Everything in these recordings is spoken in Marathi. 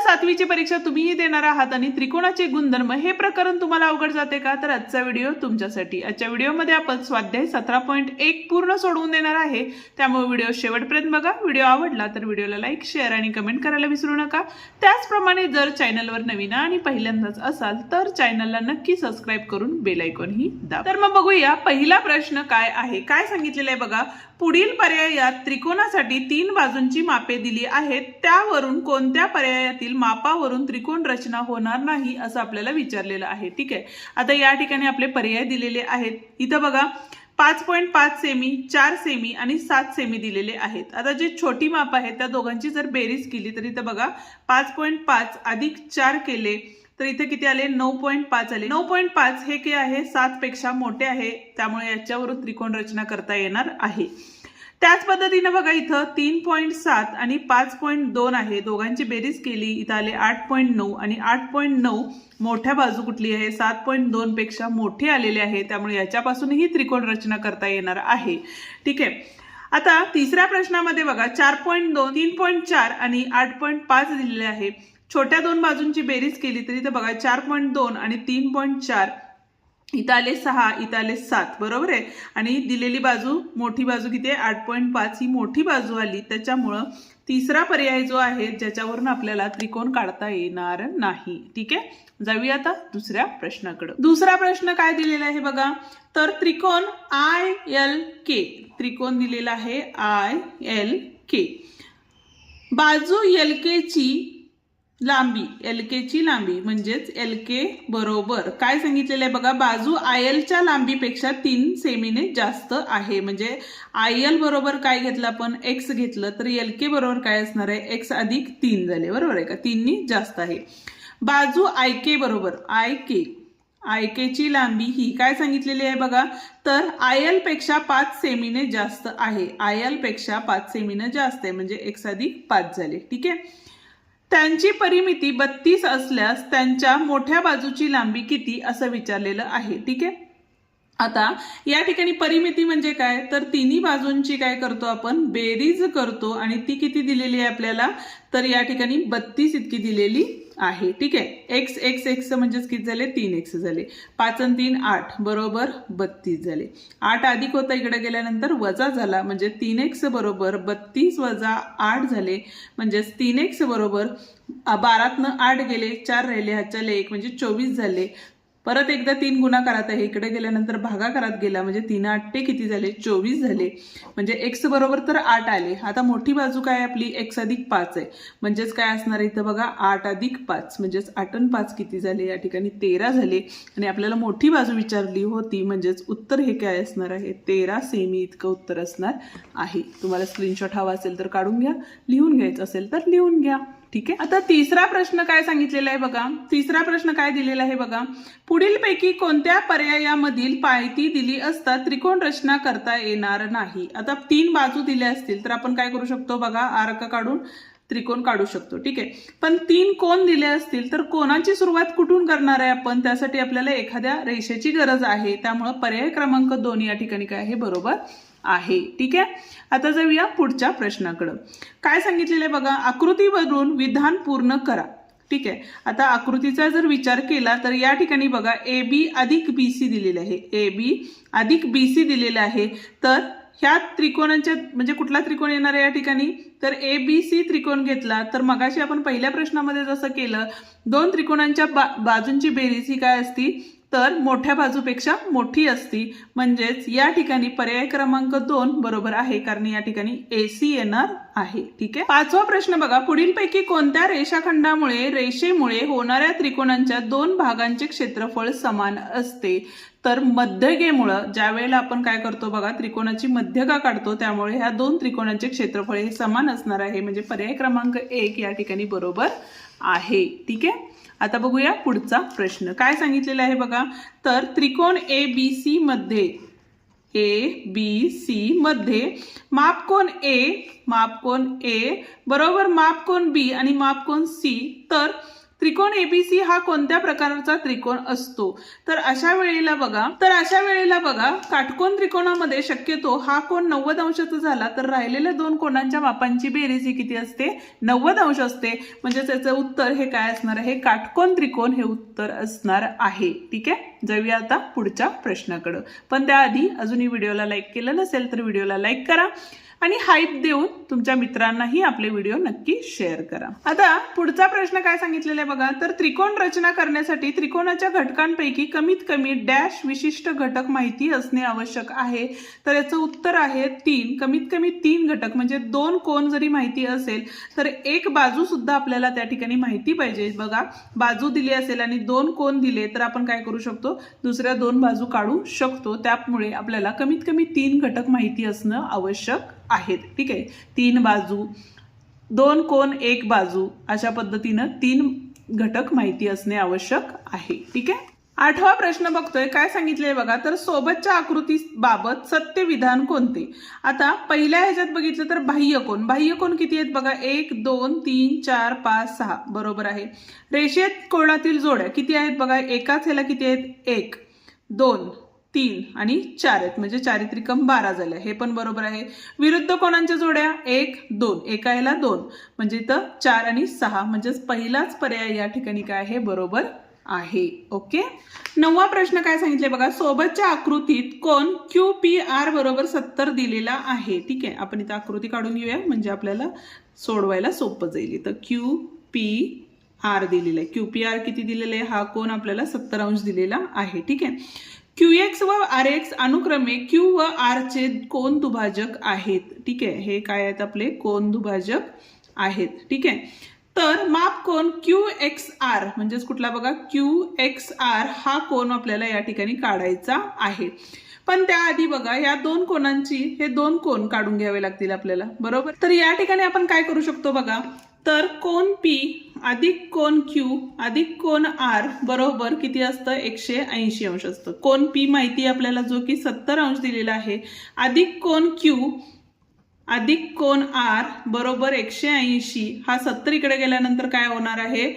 7वीची परीक्षा तुम्हीही देणार आहात आणि त्रिकोणाचे गुणधर्म हे प्रकरण तुम्हाला अवघड जाते का, तर आजचा व्हिडिओ तुमच्यासाठी। आजच्या व्हिडिओमध्ये आपण स्वाध्याय 17.1 पूर्ण सोडवून देणार आहे, त्यामुळे व्हिडिओ शेवटपर्यंत बघा। व्हिडिओ आवडला तर व्हिडिओला लाईक, शेअर आणि कमेंट करायला विसरू नका। त्याचप्रमाणे जर चॅनलवर नवीन आणि पहिल्यांदाच असाल तर चॅनलला नक्की सबस्क्राइब करून बेल आयकॉन ही दाबा। तर मग बघूया पहिला प्रश्न काय आहे। काय सांगितलेलं आहे बघा, पुढील पर्यायात त्रिकोणासाठी 3 बाजूंची मापे दिली आहेत, त्यावरून कोणत्या पर्यायातील मापावरून त्रिकोण रचना होणार नाही असं आपल्याला विचारलेलं आहे। ठीक आहे, आता या ठिकाणी आपले पर्याय दिलेले आहेत। इथं बघा 5.5 सेमी, 4 सेमी आणि 7 सेमी दिलेले आहेत। आता जे छोटी माप आहे त्या दोघांची जर बेरीज केली तर इथं बघा 5.5 अधिक 4 केले तर इथे किती आले, 9.5 आले। 9.5 हे काय आहे, 7 पेक्षा मोठे आहे, त्यामुळे याच्यावरून त्रिकोण रचना करता येणार आहे। त्याच पद्धतीने बघा इथं 3.7 आणि 5.2 आहे, दोघांची बेरीज केली इथं आले 8.9 आणि 8.9 मोठ्या बाजू कुठली आहे, 7.2 पेक्षा मोठे आलेले आहे, त्यामुळे याच्यापासूनही त्रिकोण रचना करता येणार आहे। ठीक आहे, आता तिसऱ्या प्रश्नामध्ये बघा 4.2, 3.4 आणि 8.5 दिलेले आहे। छोट्या दोन बाजूंची बेरीज केली तर इथं बघा 4.2 आणि 3.4 इथं आले 6, इथं आले 7, बरोबर आहे। आणि दिलेली बाजू मोठी बाजू किती आहे, 8.5 ही मोठी बाजू आली, त्याच्यामुळं तिसरा पर्याय जो आहे ज्याच्यावरून आपल्याला त्रिकोण काढता येणार नाही। ठीक आहे, जाऊया आता दुसऱ्या प्रश्नाकडे। दुसरा प्रश्न काय दिलेला आहे बघा, तर त्रिकोण ILK, त्रिकोण दिलेला आहे ILK, बाजू LK ची लांबी, LK ची लांबी म्हणजेच LK बरोबर काय सांगितलेलं आहे बघा, बाजू IL च्या लांबीपेक्षा 3 सेमीने जास्त आहे। म्हणजे IL बरोबर काय घेतलं आपण, x घेतलं तर LK बरोबर काय असणार आहे, x अधिक 3 झाले, बरोबर आहे का, 3 नी जास्त आहे। बाजू IK बरोबर IK ची लांबी ही काय सांगितलेली आहे बघा, तर IL पेक्षा 5 सेमीने जास्त आहे, IL पेक्षा 5 सेमीने जास्त आहे, म्हणजे x अधिक 5 झाले। ठीक आहे, त्यांची परिमिती 32 असल्यास त्यांच्या मोठ्या बाजूची लांबी किती असं विचारलेलं आहे। ठीक आहे, आता या ठिकाणी परिमिती म्हणजे काय, तर तिन्ही बाजूंची काय करतो आपण, बेरीज करतो आणि ती किती दिलेली आहे आपल्याला, तर या ठिकाणी 32 इतकी दिलेली आहे। ठीक आहे, x म्हणजेच किती झाले, 3x झाले, 5 आणि 3 8 बरोबर 32 झाले। 8 अधिक होता इकडे गेल्यानंतर वजा झाला, म्हणजे 3x बरोबर 32 वजा 8 झाले, म्हणजेच 3x बरोबर 12तनं 8 गेले, 4 राहिले, ह्याच्याले 1 म्हणजे 24 झाले। परत एकदा 3 गुणाकारात आहे, इकडे गेल्यानंतर भागाकारात गेला, म्हणजे 3 8 किती झाले, 24 झाले, म्हणजे x बरोबर तर 8 आले। आता मोठी बाजू काय आपली, x अधिक 5 आहे, म्हणजेच काय असणार इथं बघा 8 अधिक 5 म्हणजेच 8 आणि 5 किती झाले, या ठिकाणी 13 झाले। आणि आपल्याला मोठी बाजू विचारली होती, म्हणजेच उत्तर हे काय असणार आहे, 13 सेमी इतकं उत्तर असणार आहे। तुम्हाला स्क्रीनशॉट हवा असेल तर काढून घ्या, लिहून घ्यायचं असेल तर लिहून घ्या। ठीक आहे, आता तिसरा प्रश्न काय सांगितलेला आहे बघा, तिसरा प्रश्न काय दिलेला आहे बघा, पुढीलपैकी कोणत्या पर्यायामधील पायथी दिली असता त्रिकोण रचना करता येणार नाही। आता 3 बाजू दिल्या असतील तर आपण काय करू शकतो बघा, आर्क काढून त्रिकोण काढू शकतो। ठीक आहे, पण 3 कोण दिले असतील तर कोणाची सुरुवात कुठून करणार आहे आपण, त्यासाठी आपल्याला एखाद्या रेषेची गरज आहे, त्यामुळे पर्याय क्रमांक 2 या ठिकाणी काय आहे, बरोबर आहे। ठीक आहे, आता जाऊया पुढच्या प्रश्नाकडे। काय सांगितलेलं आहे बघा, आकृतीवरून विधान पूर्ण करा। ठीक आहे, आता आकृतीचा जर विचार केला तर या ठिकाणी बघा AB अधिक BC दिलेले आहे, AB अधिक BC दिलेले आहे, तर ह्या त्रिकोणांच्या म्हणजे कुठला त्रिकोण येणार आहे या ठिकाणी, तर ABC त्रिकोण घेतला तर मगाशी आपण पहिल्या प्रश्नामध्ये जसं केलं, 2 त्रिकोणांच्या बाजूंची बेरीज ही काय असती, तर मोठ्या बाजूपेक्षा मोठी असती, म्हणजेच या ठिकाणी पर्याय क्रमांक 2 बरोबर आहे, कारण या ठिकाणी AC येणार आहे। ठीक आहे, पाचवा प्रश्न बघा, पुढीलपैकी कोणत्या रेषेमुळे होणाऱ्या त्रिकोणांच्या 2 भागांचे क्षेत्रफळ समान असते, तर मध्यगेमुळे ज्या वेळेला आपण काय करतो बघा, त्रिकोणाची मध्यगा काढतो, त्यामुळे ह्या 2 त्रिकोणांचे क्षेत्रफळ हे समान असणार आहे, म्हणजे पर्याय क्रमांक 1 या ठिकाणी बरोबर आहे। ठीक आहे, आता बघूया पुढचा प्रश्न काय सांगितलेला आहे बघा, तर त्रिकोण ABC मध्ये मापकोन A बरोबर मापकोन B आणि मापकोन C, तर त्रिकोण एबीसी हा कोणत्या प्रकारचा त्रिकोण असतो? तर अशा वेळेला बघा काटकोन त्रिकोणामध्ये शक्यतो हा कोण 90 अंशाचा झाला तर राहिलेल्या दोन कोणांच्या मापांची बेरीज ही किती असते? 90 अंश असते. म्हणजे त्याचं उत्तर हे काय असणार आहे? काटकोन त्रिकोण हे उत्तर असणार आहे. ठीक आहे, जाऊया आता पुढच्या प्रश्नाकडे. पण त्याआधी अजूनही व्हिडिओला लाईक केलं नसेल तर व्हिडिओला लाईक करा आणि हाईप देऊन तुमच्या मित्रांनाही आपले व्हिडिओ नक्की शेअर करा. आता पुढचा प्रश्न काय सांगितलेला आहे बघा. तर त्रिकोण रचना करण्यासाठी त्रिकोणाच्या घटकांपैकी कमीत कमी डॅश विशिष्ट घटक माहिती असणे आवश्यक आहे. तर याचं उत्तर आहे 3. कमीत कमी 3 घटक म्हणजे 2 कोन जरी माहिती असेल तर एक बाजू सुद्धा आपल्याला त्या ठिकाणी माहिती पाहिजे. बघा बाजू दिली असेल आणि 2 कोन दिले तर आपण काय करू शकतो? दुसऱ्या 2 बाजू काढू शकतो. त्यामुळे आपल्याला कमीत कमी 3 घटक माहिती असणं आवश्यक आहेत. ठीक आहे, 3 बाजू, 2 कोन, 1 बाजू, अशा पद्धतीनं 3 घटक माहिती असणे आवश्यक आहे. ठीक आहे, 8वा प्रश्न बघतोय. काय सांगितलंय बघा. तर सोबतच्या आकृतीबाबत सत्य विधान कोणते? आता पहिल्या ह्याच्यात बघितलं तर बाह्य कोन किती आहेत बघा? 1 2 3 4 5 6 बरोबर आहे. रेषेत कोनातील जोड्या किती आहेत बघा? एकाच ह्याला किती आहेत? 1 2 3 आणि 4 आहेत म्हणजे 4 त्रिकम 12 झाल्या. हे पण बरोबर आहे. विरुद्ध कोणांच्या जोड्या? 1 2, एका ह्याला 2 म्हणजे इथं 4 आणि 6 म्हणजेच पहिलाच पर्याय या ठिकाणी काय आहे? बरोबर आहे. ओके, 9वा प्रश्न काय सांगितले बघा. सोबतच्या आकृतीत कोन QPR बरोबर 70 दिलेला आहे. ठीक आहे, आपण इथं आकृती काढून घेऊया म्हणजे आपल्याला सोडवायला सोपं जाईल. तर QPR दिलेला आहे. QPR किती दिलेले आहे? हा कोन आपल्याला 70 अंश दिलेला आहे. ठीक आहे, QX व RX अनुक्रमे Q व R चे कोन दुभाजक आहेत. ठीक आहे, हे काय आहेत? आपले कोन दुभाजक आहेत. ठीक आहे, तर माप कोन QXR म्हणजेच कुठला बघा? QXR हा कोन आपल्याला या ठिकाणी काढायचा आहे. पण त्याआधी बघा या 2 कोनांची हे 2 कोन काढून घ्यावे लागतील आपल्याला. बरोबर, तर या ठिकाणी आपण काय करू शकतो बघा. तर कोन P अधिक कोन Q अधिक कोन R बरोबर किती असतं? 180 अंश असतं. कोन P माहिती आपल्याला जो की 70 अंश दिलेला आहे अधिक कोन Q अधिक कोन R बरोबर 180. हा 70 इकडे गेल्यानंतर काय होणार आहे?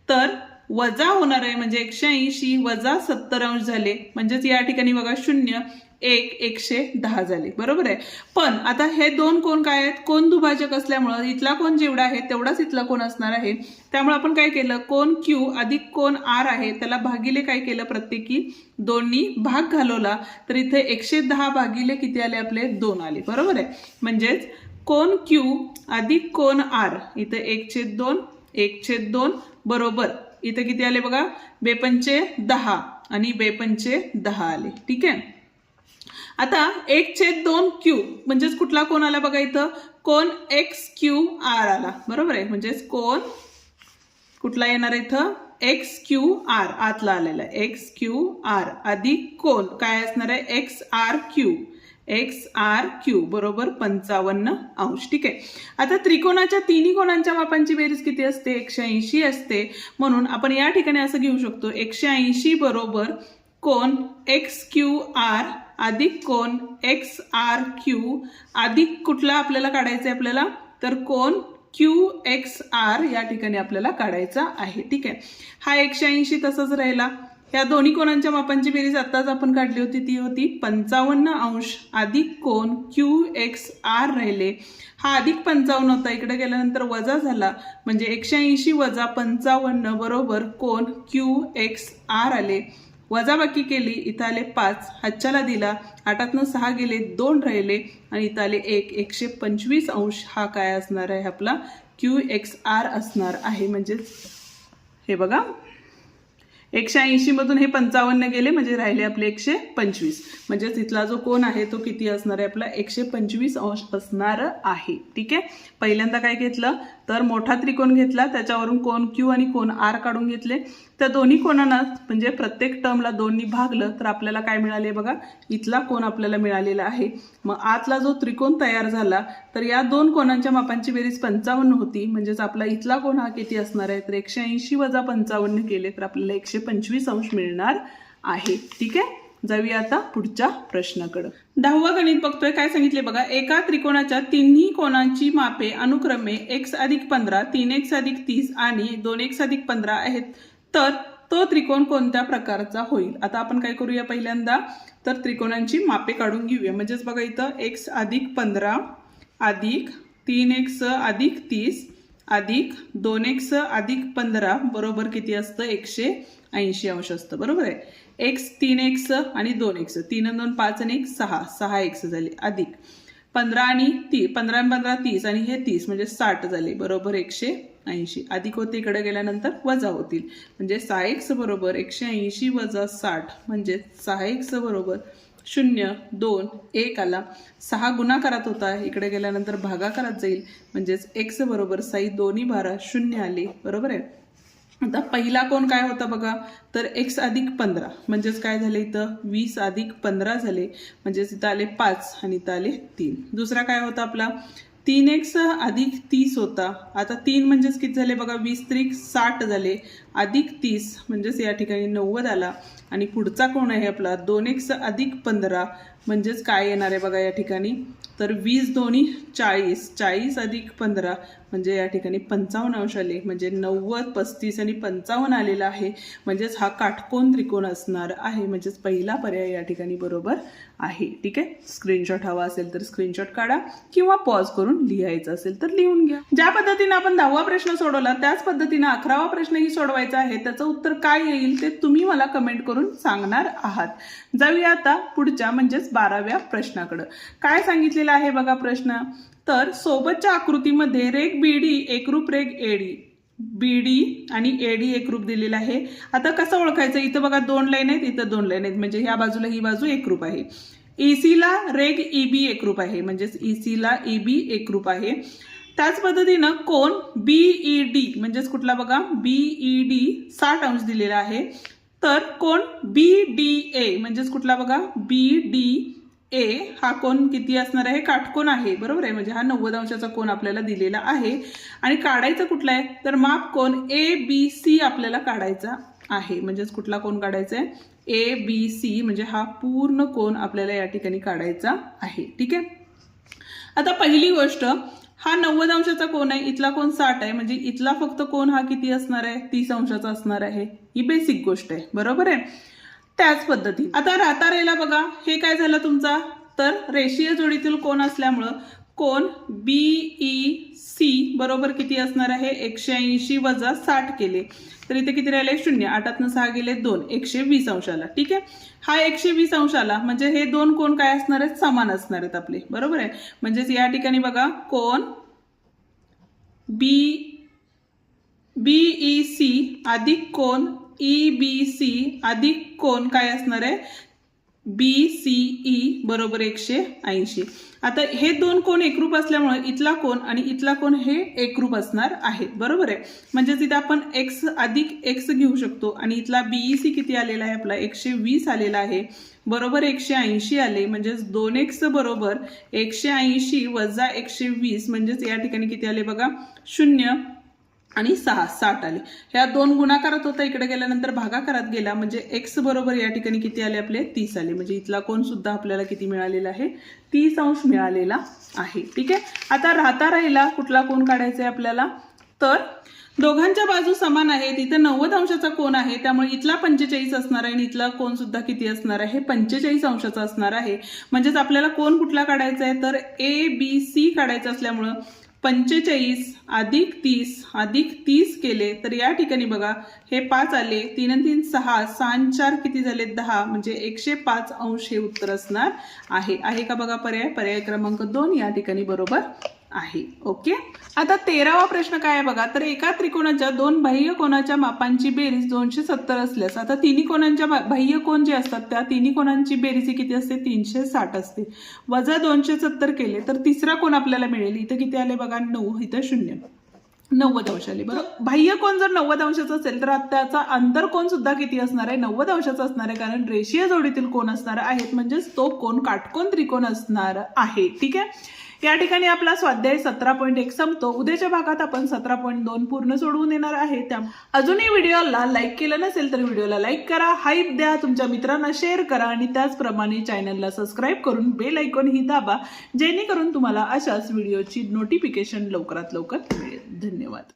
तर वजा होणार आहे म्हणजे 180 वजा 70 अंश झाले म्हणजेच या ठिकाणी बघा 0 1 110 झाले. बरोबर आहे. पण आता हे 2 कोन काय आहेत? कोन दुभाजक असल्यामुळे इथला कोन जेवढा आहे तेवढाच इथला कोन असणार आहे. त्यामुळे आपण काय केलं? कोन Q अधिक कोन R आहे त्याला भागिले काय केलं? प्रत्येकी 2नी भाग घालवला तर इथे 110 भागिले किती आले? आपले 2 आले. बरोबर आहे. म्हणजेच कोन Q अधिक कोन R इथे 1/2 1/2 बरोबर इथे किती आले बघा? 2×5 आणि 2×10 आले. ठीक आहे, आता 1/2Q म्हणजेच कुठला कोन आला बघा? इथं कोन XQR आला. बरोबर आहे. म्हणजेच कोन कुठला येणार इथं? XQR आतला आलेला आहे. XQR अधिक कोन काय असणार आहे? XRQ बरोबर 55 अंश. ठीक आहे, आता त्रिकोणाच्या तिन्ही कोणांच्या मापांची बेरीज किती असते? 180 असते. म्हणून आपण या ठिकाणी असं घेऊ शकतो 180 बरोबर कोन XQR अधिक कोन XRQ अधिक कुठला आपल्याला काढायचा आहे आपल्याला? तर कोन QXR या ठिकाणी आपल्याला काढायचा आहे. ठीक आहे, हा 180 तसंच राहिला. या दोन्ही कोणांच्या मापांची बेरीज आताच आपण काढली होती ती होती 55 अंश अधिक कोन QXR राहिले. हा अधिक 55 होता इकडे गेल्यानंतर वजा झाला म्हणजे 180 वजा 55 बरोबर कोन QXR आले. वजाबाकी केली इथं आले 5, हातच्याला दिला 8तनं 6 गेले 2 राहिले आणि इथं आले 1 125 अंश. हा काय असणार आहे? आपला QXR असणार आहे. म्हणजेच हे बघा 180 मधून हे 55 गेले म्हणजे राहिले आपले 125. म्हणजेच इथला जो कोन आहे तो किती असणार आहे? आपला 125 अंश असणार आहे. ठीक आहे, पहिल्यांदा काय घेतलं तर मोठा त्रिकोण घेतला त्याच्यावरून कोन Q आणि कोन R काढून घेतले. त्या दोन्ही कोणांना म्हणजे प्रत्येक टर्मला 2नी भागलं तर आपल्याला काय मिळाले बघा? इथला कोन आपल्याला मिळालेला आहे. मग आतला जो त्रिकोण तयार झाला तर या 2 कोणांच्या मापांची बेरीज 55 होती. म्हणजेच आपला इथला कोन हा किती असणार आहे? तर 180 वजा 55 केले तर आपल्याला 125 अंश मिळणार आहे. ठीक आहे, जाऊया आता पुढच्या प्रश्नाकडे. 10वा गणित बघतोय. काय सांगितले बघा, एका त्रिकोणाच्या तिन्ही कोणांची मापे अनुक्रमे x + 15, 3x + 30 आणि 2x + 15 आहेत, तर तो त्रिकोण कोणत्या प्रकारचा होईल. आता आपण काय करूया पहिल्यांदा, तर त्रिकोणांची मापे काढून घेऊया. म्हणजेच बघा इथं x + 15 अधिक 3x + 30 अधिक 2x + 15 बरोबर किती असतं, 180 अंश असतं. बरोबर आहे. x 3x आणि 2x, 3 आणि 2 5 आणि 1 6, 6x झाले, अधिक 15 आणि 15 30 आणि हे 30 म्हणजे 60 झाले, बरोबर 180. अधिक होते इकडे गेल्यानंतर वजा होतील, म्हणजे 6x बरोबर 180 वजा 60 म्हणजे 6x बरोबर 0 2 1 आला. 6 गुणाकारात होता, इकडे गेल्यानंतर भागाकारात जाईल, म्हणजेच x बरोबर 6 2 12 0 आले. बरोबर आहे. आता पहिला कोण काय होता बघा, तर x + 15 म्हणजेच काय झाले इथं 20 + 15 झाले, म्हणजेच इथं आले 5 आणि इथं आले 3. दुसरा काय होता आपला 3x + 30 होता. आता 3 म्हणजेच किती झाले बघा, 20 3 60 झाले, अधिक 30 म्हणजेच या ठिकाणी 90 आला. आणि पुढचा कोण आहे आपला 2x + 15 म्हणजेच काय येणार आहे बघा या ठिकाणी, तर 20 2 40, 40 + 15 म्हणजे या ठिकाणी 55 अंश आले, म्हणजे 90 35 आणि 55 आलेला आहे. म्हणजेच हा काटकोन त्रिकोण असणार आहे. म्हणजेच पहिला पर्याय या ठिकाणी बरोबर आहे. ठीक आहे. स्क्रीनशॉट हवा असेल तर स्क्रीनशॉट काढा किंवा पॉज करून लिहायचं असेल तर लिहून घ्या. ज्या पद्धतीने आपण 10वा प्रश्न सोडवला त्याच पद्धतीने 11वा प्रश्नही सोडवायचा आहे. त्याचं उत्तर काय येईल ते तुम्ही मला कमेंट करून सांगणार आहात. जाऊया आता पुढच्या म्हणजेच 12व्या प्रश्नाकडे. काय सांगितलेलं आहे बघा प्रश्न, तर सोबतच्या आकृतीमध्ये रेघ बीडी एकरूप रेघ एडी, बीडी आणि एडी एकरूप दिलेला आहे. आता कसं ओळखायचं, इथं बघा 2 लाईन आहेत, इथं 2 लाईन आहेत, म्हणजे ह्या बाजूला ही बाजू एकरूप आहे. ईसीला रेघ ईबी एकरूप आहे, म्हणजेच ईसीला ईबी एकरूप आहे. त्याच पद्धतीनं कोण बीईडी म्हणजेच कुठला बघा बीईडी 60 अंश दिलेला आहे. तर कोण बीडीए म्हणजेच कुठला बघा बीडीए हा कोण किती असणार आहे, काटकोन आहे. बरोबर आहे. म्हणजे हा 90 अंशाचा कोण आपल्याला दिलेला आहे. आणि काढायचं कुठला आहे, तर माप कोण ABC आपल्याला काढायचा आहे. म्हणजेच कुठला कोण काढायचा आहे, ABC, म्हणजे हा पूर्ण कोण आपल्याला या ठिकाणी काढायचा आहे. ठीक आहे. आता पहिली गोष्ट, हा 90 अंशाचा कोण आहे, इथला कोण 60 आहे, म्हणजे इथला फक्त कोण हा किती असणार आहे, 30 अंशाचा असणार आहे. ही बेसिक गोष्ट आहे. बरोबर आहे. त्याच पद्धती आता रातारेला बघा, हे काय झालं तुमचा, तर रेषीय जोडीतील कोण असल्यामुळं कोण बीईसी बरोबर किती असणार आहे, 180 वजा 60 केले तर इथे किती राहिले 0, 8 6 गेले 2, 120 अंशाला. ठीक आहे. हा 120 अंशाला म्हणजे हे दोन कोण काय असणार आहेत, समान असणार आहेत आपले. बरोबर आहे. म्हणजेच या ठिकाणी बघा कोण बीईसी अधिक कोण ईबीसी अधिक कोण काय असणार आहे बीसीई बरोबर 180. आता हे दोन कोण एकरूप असल्यामुळे इथला कोण आणि इथला कोण हे एकरूप असणार आहेत. बरोबर आहे. म्हणजेच इथे आपण x अधिक x घेऊ शकतो आणि इथला बीईसी किती आलेला आहे आपला 120 आलेला आहे. बरोबर 180 आले. म्हणजेच 2x बरोबर 180 वजा 120 म्हणजेच या ठिकाणी किती आले बघा 0 आणि 6 60 आले. ह्या दोन गुणाकारात होता, इकडे गेल्यानंतर भागाकारात गेला, म्हणजे x बरोबर या ठिकाणी किती आले आपले 30 आले. म्हणजे इथला कोण सुद्धा आपल्याला किती मिळालेला आहे 30 अंश मिळालेला आहे. ठीक आहे. आता राहता राहिला कुठला कोण काढायचा आहे आपल्याला, तर दोघांच्या बाजू समान आहेत, इथे 90 अंशाचा कोण आहे त्यामुळे इथला 45 असणार आहे आणि इथला कोण सुद्धा किती असणार आहे 45 अंशाचा असणार आहे. म्हणजेच आपल्याला कोण कुठला काढायचा आहे तर ABC काढायचा असल्यामुळं 45 अधिक 30 अधिक 30 केले तर या ठिकाणी बघा हे 5 आले, 3 आणि 3 6, 6 आणि 4 किती झाले 10, म्हणजे 105 अंश हे उत्तर असणार आहे. आहे का बघा पर्याय, पर्याय क्रमांक 2 या ठिकाणी बरोबर आहे. ओके. आता 13वा प्रश्न काय आहे बघा, तर एका त्रिकोणाच्या दोन बाह्य कोणाच्या मापांची बेरीज 270 असल्यास, आता तिन्ही कोणांच्या बाह्य कोण जे असतात त्या तिन्ही कोणांची बेरीज किती असते 360 असते. वजा 270 केले तर तिसरा कोण आपल्याला मिळेल. इथं किती आले बघा 9, इथं 0, 90 अंश आले. बरोबर. बाह्य कोण जर 90 अंशाचा असेल तर त्याचा अंतर कोण सुद्धा किती असणार आहे 90 अंशाचा असणार आहे, कारण रेषीय जोडीतील कोण असणार आहेत, म्हणजेच तो कोण काटकोन त्रिकोण असणार आहे. ठीक आहे. या ठिकाणी आपला स्वाध्याय 17.1 संपतो. उद्याच्या भागात आपण 17.2 पूर्ण सोडवून येणार आहे. अजूनही व्हिडिओला लाईक केलं नसेल तर व्हिडिओला लाईक करा, हाईप द्या, तुमच्या मित्रांना शेअर करा आणि त्याचप्रमाणे चॅनलला सबस्क्राईब करून बेल आयकॉन ही दाबा, जेणेकरून तुम्हाला अशाच व्हिडिओची नोटिफिकेशन लवकरात लवकर मिळेल. धन्यवाद.